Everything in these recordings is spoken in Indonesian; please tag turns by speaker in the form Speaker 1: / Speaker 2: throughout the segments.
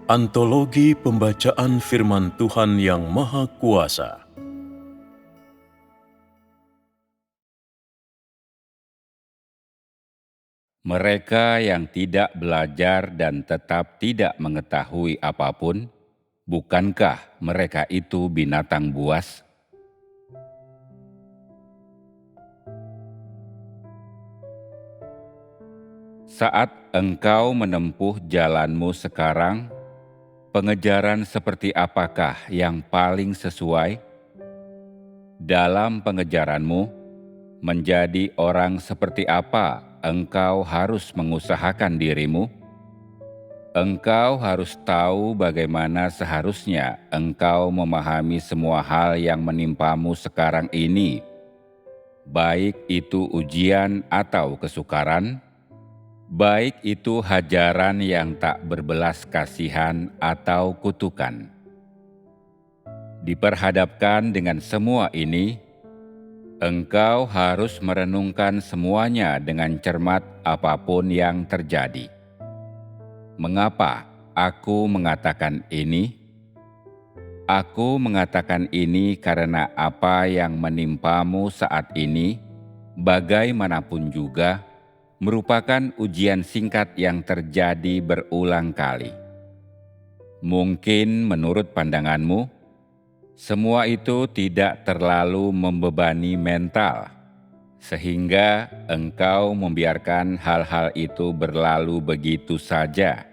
Speaker 1: Antologi Pembacaan Firman Tuhan yang Maha Kuasa.
Speaker 2: Mereka yang tidak belajar dan tetap tidak mengetahui apapun, bukankah mereka itu binatang buas? Saat engkau menempuh jalanmu sekarang, pengejaran seperti apakah yang paling sesuai? Dalam pengejaranmu, menjadi orang seperti apa engkau harus mengusahakan dirimu? Engkau harus tahu bagaimana seharusnya engkau memahami semua hal yang menimpamu sekarang ini, baik itu ujian atau kesukaran, baik itu hajaran yang tak berbelas kasihan atau kutukan. Diperhadapkan dengan semua ini, engkau harus merenungkan semuanya dengan cermat apapun yang terjadi. Mengapa aku mengatakan ini? Aku mengatakan ini karena apa yang menimpamu saat ini, bagaimanapun juga, merupakan ujian singkat yang terjadi berulang kali. Mungkin menurut pandanganmu, semua itu tidak terlalu membebani mental, sehingga engkau membiarkan hal-hal itu berlalu begitu saja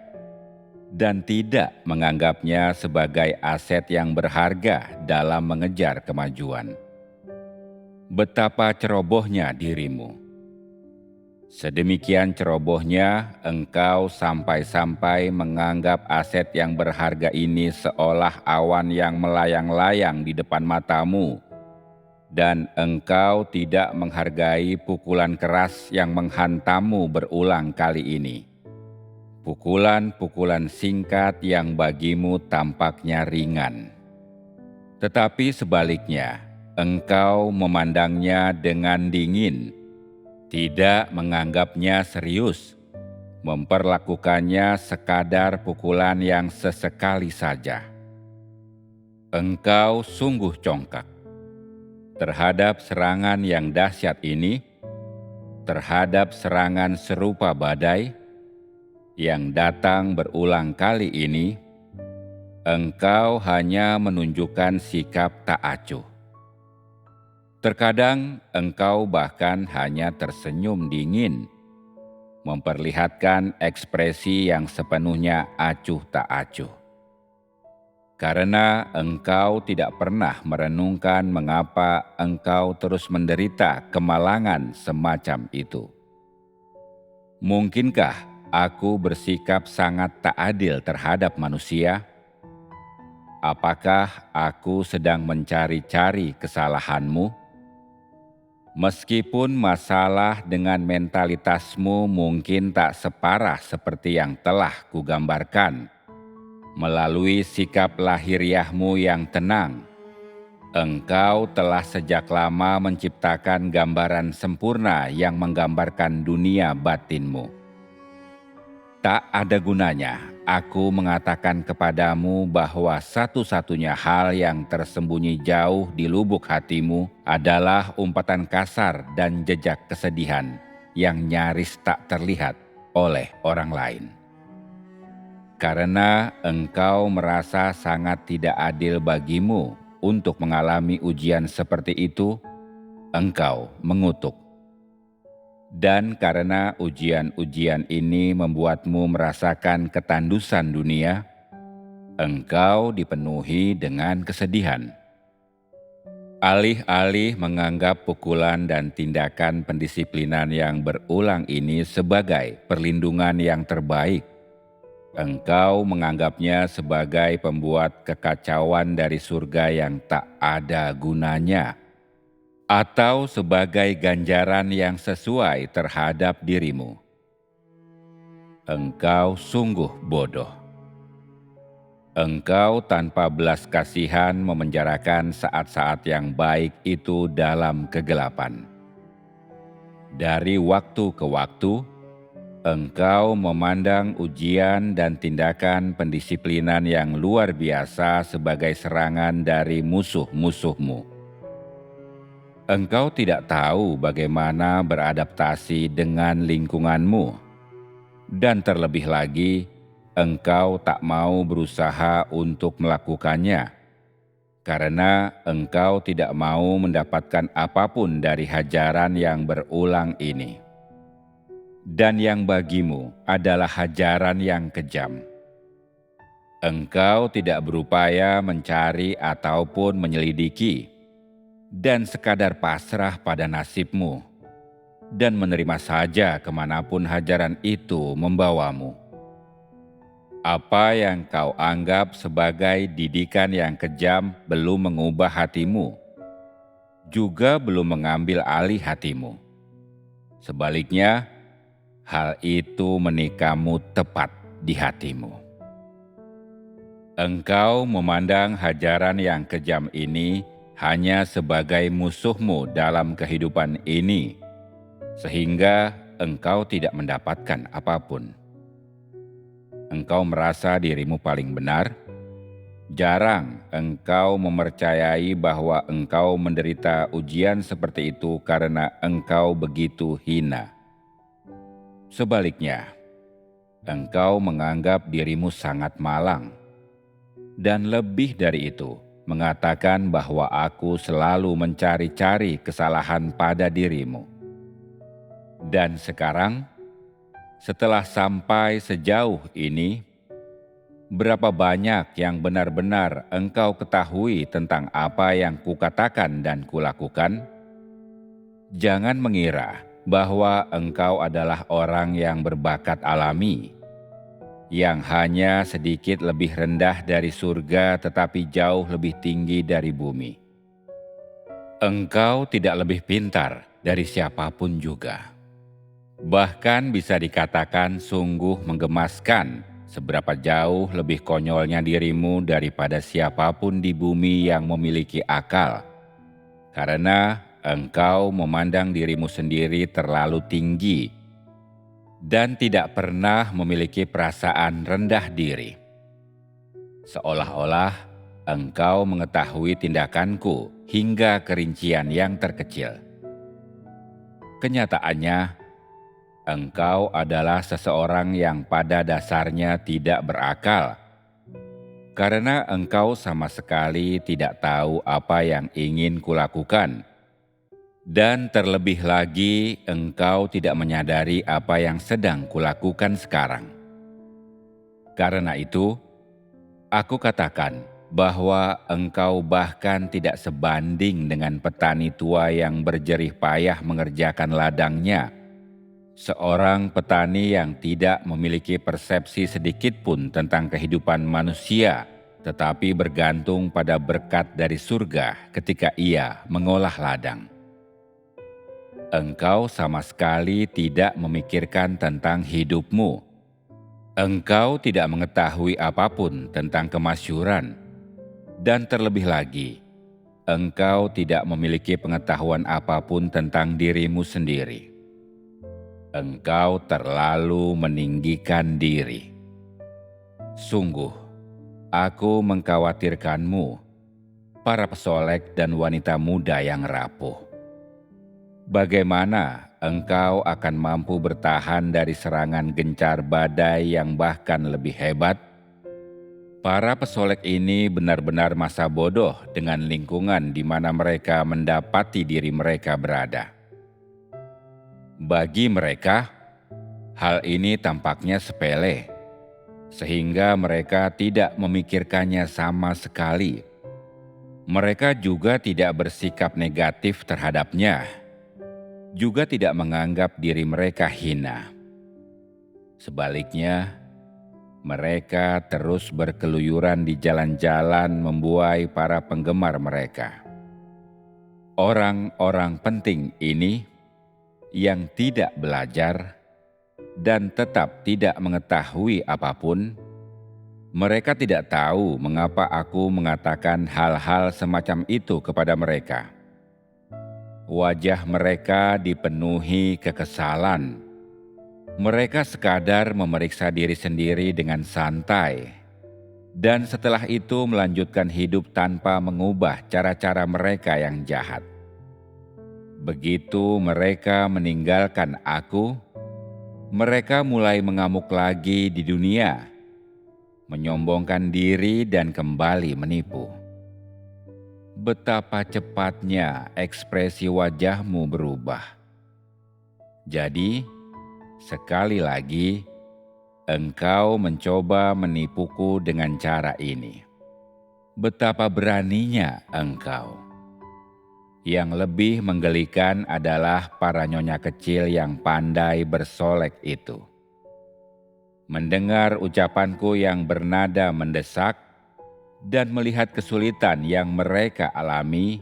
Speaker 2: dan tidak menganggapnya sebagai aset yang berharga dalam mengejar kemajuan. Betapa cerobohnya dirimu. Sedemikian cerobohnya engkau sampai-sampai menganggap aset yang berharga ini seolah awan yang melayang-layang di depan matamu, dan engkau tidak menghargai pukulan keras yang menghantammu berulang kali ini. Pukulan-pukulan singkat yang bagimu tampaknya ringan. Tetapi sebaliknya, engkau memandangnya dengan dingin, tidak menganggapnya serius, memperlakukannya sekadar pukulan yang sesekali saja. Engkau sungguh congkak terhadap serangan yang dahsyat ini, terhadap serangan serupa badai yang datang berulang kali ini. Engkau hanya menunjukkan sikap tak acuh. Terkadang engkau bahkan hanya tersenyum dingin, memperlihatkan ekspresi yang sepenuhnya acuh tak acuh. Karena engkau tidak pernah merenungkan mengapa engkau terus menderita kemalangan semacam itu. Mungkinkah aku bersikap sangat tak adil terhadap manusia? Apakah aku sedang mencari-cari kesalahanmu? Meskipun masalah dengan mentalitasmu mungkin tak separah seperti yang telah kugambarkan, melalui sikap lahiriahmu yang tenang, engkau telah sejak lama menciptakan gambaran sempurna yang menggambarkan dunia batinmu. Tak ada gunanya aku mengatakan kepadamu bahwa satu-satunya hal yang tersembunyi jauh di lubuk hatimu adalah umpatan kasar dan jejak kesedihan yang nyaris tak terlihat oleh orang lain. Karena engkau merasa sangat tidak adil bagimu untuk mengalami ujian seperti itu, engkau mengutuk. Dan karena ujian-ujian ini membuatmu merasakan ketandusan dunia, engkau dipenuhi dengan kesedihan. Alih-alih menganggap pukulan dan tindakan pendisiplinan yang berulang ini sebagai perlindungan yang terbaik, engkau menganggapnya sebagai pembuat kekacauan dari surga yang tak ada gunanya, atau sebagai ganjaran yang sesuai terhadap dirimu. Engkau sungguh bodoh. Engkau tanpa belas kasihan memenjarakan saat-saat yang baik itu dalam kegelapan. Dari waktu ke waktu, Engkau memandang ujian dan tindakan pendisiplinan yang luar biasa sebagai serangan dari musuh-musuhmu. Engkau tidak tahu bagaimana beradaptasi dengan lingkunganmu, dan terlebih lagi, engkau tak mau berusaha untuk melakukannya, karena engkau tidak mau mendapatkan apapun dari hajaran yang berulang ini. Dan yang bagimu adalah hajaran yang kejam. Engkau tidak berupaya mencari ataupun menyelidiki, dan sekadar pasrah pada nasibmu, dan menerima saja kemanapun hajaran itu membawamu. Apa yang kau anggap sebagai didikan yang kejam belum mengubah hatimu, juga belum mengambil alih hatimu. Sebaliknya, hal itu menikamu tepat di hatimu. Engkau memandang hajaran yang kejam ini hanya sebagai musuhmu dalam kehidupan ini, sehingga engkau tidak mendapatkan apapun. Engkau merasa dirimu paling benar. Jarang engkau mempercayai bahwa engkau menderita ujian seperti itu karena engkau begitu hina. Sebaliknya, engkau menganggap dirimu sangat malang, dan lebih dari itu, mengatakan bahwa aku selalu mencari-cari kesalahan pada dirimu. Dan sekarang, setelah sampai sejauh ini, berapa banyak yang benar-benar engkau ketahui tentang apa yang kukatakan dan kulakukan? Jangan mengira bahwa engkau adalah orang yang berbakat alami, yang hanya sedikit lebih rendah dari surga tetapi jauh lebih tinggi dari bumi. Engkau tidak lebih pintar dari siapapun juga. Bahkan bisa dikatakan sungguh menggemaskan seberapa jauh lebih konyolnya dirimu daripada siapapun di bumi yang memiliki akal. Karena engkau memandang dirimu sendiri terlalu tinggi dan tidak pernah memiliki perasaan rendah diri. Seolah-olah engkau mengetahui tindakanku hingga kerincian yang terkecil. Kenyataannya, engkau adalah seseorang yang pada dasarnya tidak berakal, karena engkau sama sekali tidak tahu apa yang ingin kulakukan. Dan terlebih lagi, engkau tidak menyadari apa yang sedang kulakukan sekarang. Karena itu, aku katakan bahwa engkau bahkan tidak sebanding dengan petani tua yang berjerih payah mengerjakan ladangnya. Seorang petani yang tidak memiliki persepsi sedikit pun tentang kehidupan manusia, tetapi bergantung pada berkat dari surga ketika ia mengolah ladang. Engkau sama sekali tidak memikirkan tentang hidupmu. Engkau tidak mengetahui apapun tentang kemasyhuran. Dan terlebih lagi, engkau tidak memiliki pengetahuan apapun tentang dirimu sendiri. Engkau terlalu meninggikan diri. Sungguh, aku mengkhawatirkanmu, para pesolek dan wanita muda yang rapuh. Bagaimana engkau akan mampu bertahan dari serangan gencar badai yang bahkan lebih hebat? Para pesolek ini benar-benar masa bodoh dengan lingkungan di mana mereka mendapati diri mereka berada. Bagi mereka, hal ini tampaknya sepele, sehingga mereka tidak memikirkannya sama sekali. Mereka juga tidak bersikap negatif terhadapnya, juga tidak menganggap diri mereka hina. Sebaliknya, mereka terus berkeluyuran di jalan-jalan membuai para penggemar mereka. Orang-orang penting ini yang tidak belajar dan tetap tidak mengetahui apapun, mereka tidak tahu mengapa aku mengatakan hal-hal semacam itu kepada mereka. Wajah mereka dipenuhi kekesalan. Mereka sekadar memeriksa diri sendiri dengan santai, dan setelah itu melanjutkan hidup tanpa mengubah cara-cara mereka yang jahat. Begitu mereka meninggalkan Aku, mereka mulai mengamuk lagi di dunia, menyombongkan diri dan kembali menipu. Betapa cepatnya ekspresi wajahmu berubah. Jadi, sekali lagi, engkau mencoba menipuku dengan cara ini. Betapa beraninya engkau. Yang lebih menggelikan adalah para nyonya kecil yang pandai bersolek itu. Mendengar ucapanku yang bernada mendesak dan melihat kesulitan yang mereka alami,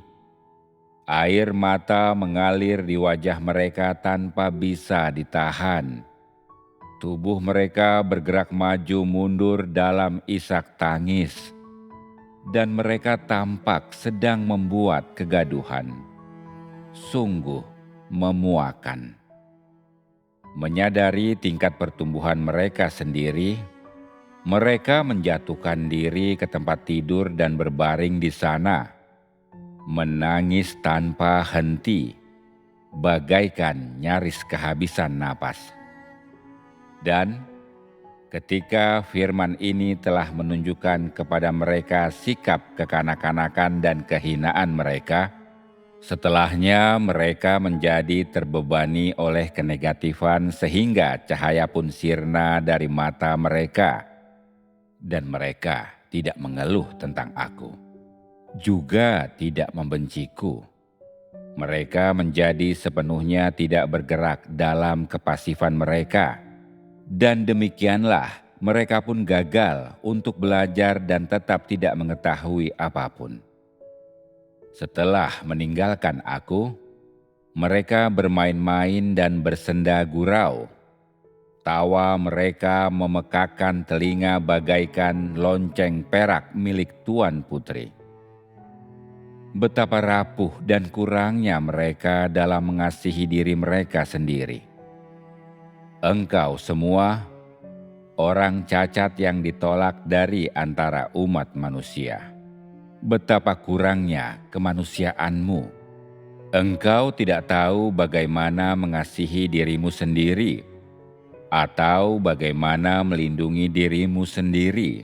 Speaker 2: air mata mengalir di wajah mereka tanpa bisa ditahan. Tubuh mereka bergerak maju mundur dalam isak tangis, dan mereka tampak sedang membuat kegaduhan. Sungguh memuakan. Menyadari tingkat pertumbuhan mereka sendiri, mereka menjatuhkan diri ke tempat tidur dan berbaring di sana, menangis tanpa henti, bagaikan nyaris kehabisan napas. Dan ketika firman ini telah menunjukkan kepada mereka sikap kekanak-kanakan dan kehinaan mereka, setelahnya mereka menjadi terbebani oleh kenegatifan sehingga cahaya pun sirna dari mata mereka, dan mereka tidak mengeluh tentang Aku, juga tidak membenciku. Mereka menjadi sepenuhnya tidak bergerak dalam kepasifan mereka, dan demikianlah mereka pun gagal untuk belajar dan tetap tidak mengetahui apapun. Setelah meninggalkan Aku, mereka bermain-main dan bersenda gurau. Tawa mereka memekakan telinga bagaikan lonceng perak milik Tuan Putri. Betapa rapuh dan kurangnya mereka dalam mengasihi diri mereka sendiri. Engkau semua orang cacat yang ditolak dari antara umat manusia. Betapa kurangnya kemanusiaanmu. Engkau tidak tahu bagaimana mengasihi dirimu sendiri, atau bagaimana melindungi dirimu sendiri.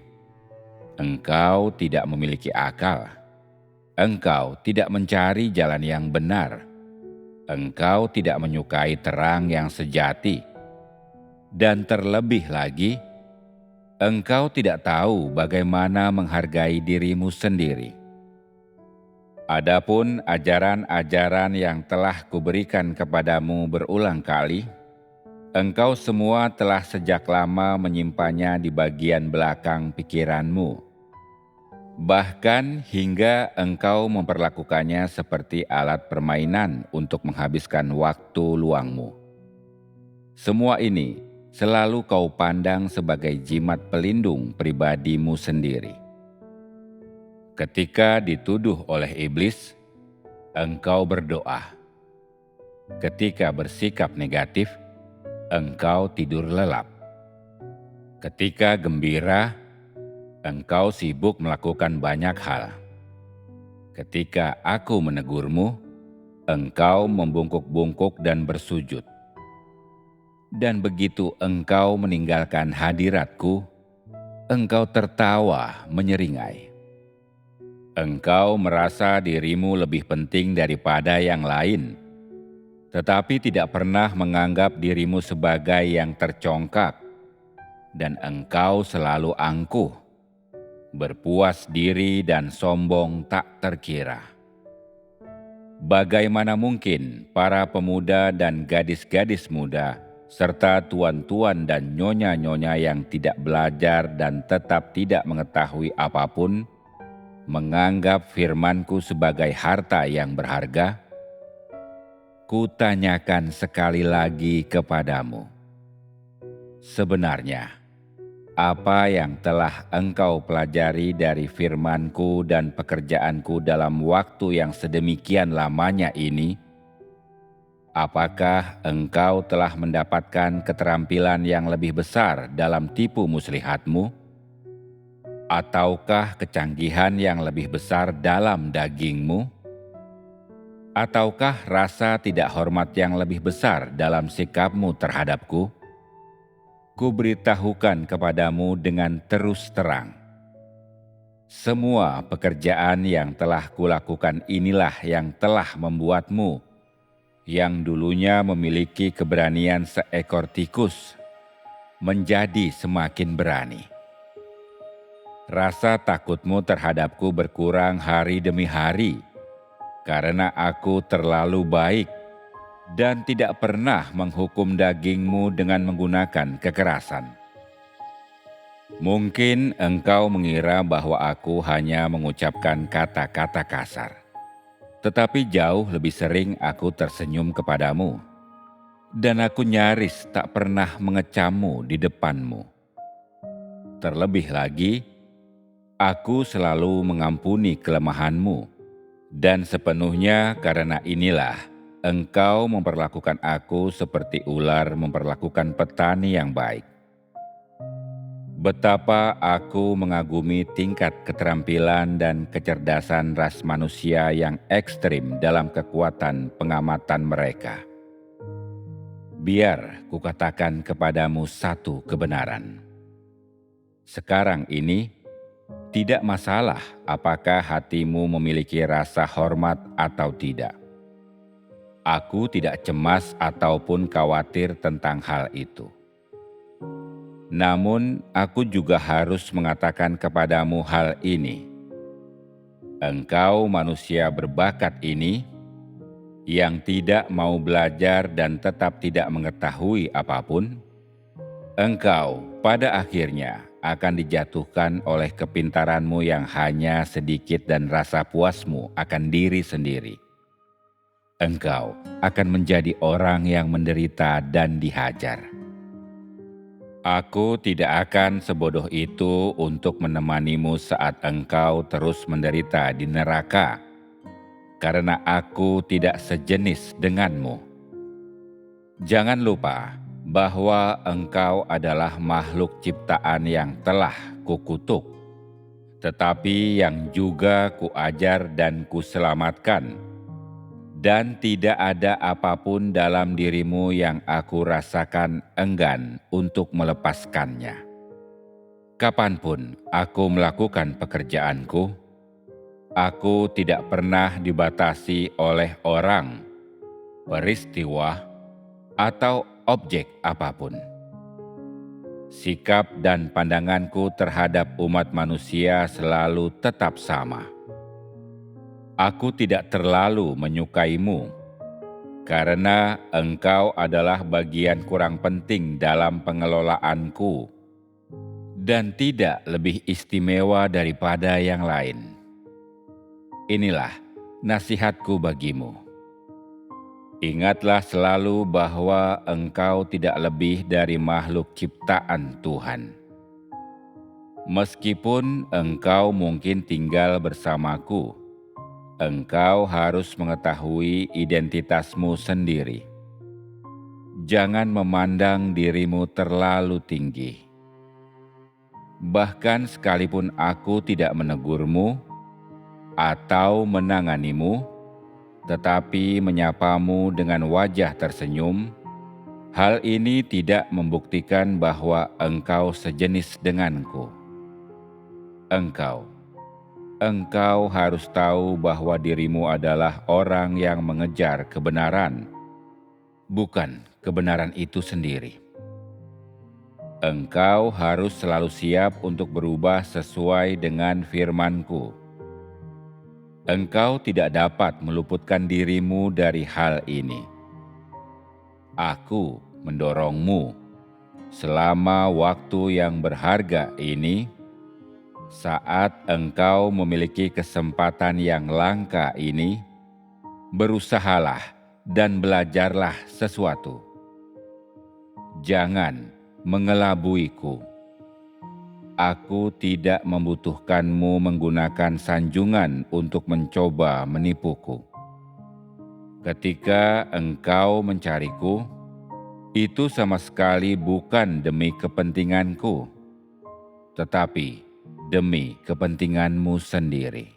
Speaker 2: Engkau tidak memiliki akal. Engkau tidak mencari jalan yang benar. Engkau tidak menyukai terang yang sejati. Dan terlebih lagi, engkau tidak tahu bagaimana menghargai dirimu sendiri. Adapun ajaran-ajaran yang telah kuberikan kepadamu berulang kali, engkau semua telah sejak lama menyimpannya di bagian belakang pikiranmu. Bahkan hingga engkau memperlakukannya seperti alat permainan untuk menghabiskan waktu luangmu. Semua ini selalu kau pandang sebagai jimat pelindung pribadimu sendiri. Ketika dituduh oleh iblis, engkau berdoa. Ketika bersikap negatif, engkau tidur lelap. Ketika gembira, engkau sibuk melakukan banyak hal. Ketika Aku menegurmu, engkau membungkuk-bungkuk dan bersujud. Dan begitu engkau meninggalkan hadiratku, engkau tertawa menyeringai. Engkau merasa dirimu lebih penting daripada yang lain, tetapi tidak pernah menganggap dirimu sebagai yang tercongkak, dan engkau selalu angkuh, berpuas diri dan sombong tak terkira. Bagaimana mungkin para pemuda dan gadis-gadis muda serta tuan-tuan dan nyonya-nyonya yang tidak belajar dan tetap tidak mengetahui apapun, menganggap firman-Ku sebagai harta yang berharga? Kutanyakan sekali lagi kepadamu. Sebenarnya, apa yang telah engkau pelajari dari firman-Ku dan pekerjaan-Ku dalam waktu yang sedemikian lamanya ini? Apakah engkau telah mendapatkan keterampilan yang lebih besar dalam tipu muslihatmu? Ataukah kecanggihan yang lebih besar dalam dagingmu? Ataukah rasa tidak hormat yang lebih besar dalam sikapmu terhadapku? Kuberitahukan kepadamu dengan terus terang. Semua pekerjaan yang telah kulakukan inilah yang telah membuatmu, yang dulunya memiliki keberanian seekor tikus, menjadi semakin berani. Rasa takutmu terhadapku berkurang hari demi hari, karena aku terlalu baik dan tidak pernah menghukum dagingmu dengan menggunakan kekerasan. Mungkin engkau mengira bahwa aku hanya mengucapkan kata-kata kasar, tetapi jauh lebih sering aku tersenyum kepadamu, dan aku nyaris tak pernah mengecammu di depanmu. Terlebih lagi, aku selalu mengampuni kelemahanmu, dan sepenuhnya karena inilah engkau memperlakukan aku seperti ular memperlakukan petani yang baik. Betapa aku mengagumi tingkat keterampilan dan kecerdasan ras manusia yang ekstrim dalam kekuatan pengamatan mereka. Biar kukatakan kepadamu satu kebenaran. Sekarang ini, tidak masalah apakah hatimu memiliki rasa hormat atau tidak. Aku tidak cemas ataupun khawatir tentang hal itu. Namun, aku juga harus mengatakan kepadamu hal ini. Engkau manusia berbakat ini, yang tidak mau belajar dan tetap tidak mengetahui apapun, engkau pada akhirnya akan dijatuhkan oleh kepintaranmu yang hanya sedikit dan rasa puasmu akan diri sendiri. Engkau akan menjadi orang yang menderita dan dihajar. Aku tidak akan sebodoh itu untuk menemanimu saat engkau terus menderita di neraka, karena aku tidak sejenis denganmu. Jangan lupa bahwa engkau adalah makhluk ciptaan yang telah kukutuk, tetapi yang juga kuajar dan kuselamatkan. Dan tidak ada apapun dalam dirimu yang aku rasakan enggan untuk melepaskannya. Kapanpun aku melakukan pekerjaanku, aku tidak pernah dibatasi oleh orang, peristiwa, atau objek apapun. Sikap dan pandanganku terhadap umat manusia selalu tetap sama. Aku tidak terlalu menyukaimu, karena engkau adalah bagian kurang penting dalam pengelolaanku, dan tidak lebih istimewa daripada yang lain. Inilah nasihatku bagimu. Ingatlah selalu bahwa engkau tidak lebih dari makhluk ciptaan Tuhan. Meskipun engkau mungkin tinggal bersamaku, engkau harus mengetahui identitasmu sendiri. Jangan memandang dirimu terlalu tinggi. Bahkan sekalipun aku tidak menegurmu atau menanganimu, tetapi menyapamu dengan wajah tersenyum, hal ini tidak membuktikan bahwa engkau sejenis denganku. Engkau harus tahu bahwa dirimu adalah orang yang mengejar kebenaran, bukan kebenaran itu sendiri. Engkau harus selalu siap untuk berubah sesuai dengan firman-Ku. Engkau tidak dapat meluputkan dirimu dari hal ini. Aku mendorongmu selama waktu yang berharga ini. Saat engkau memiliki kesempatan yang langka ini, berusahalah dan belajarlah sesuatu. Jangan mengelabuiku. Aku tidak membutuhkanmu menggunakan sanjungan untuk mencoba menipuku. Ketika engkau mencariku, itu sama sekali bukan demi kepentinganku, tetapi demi kepentinganmu sendiri.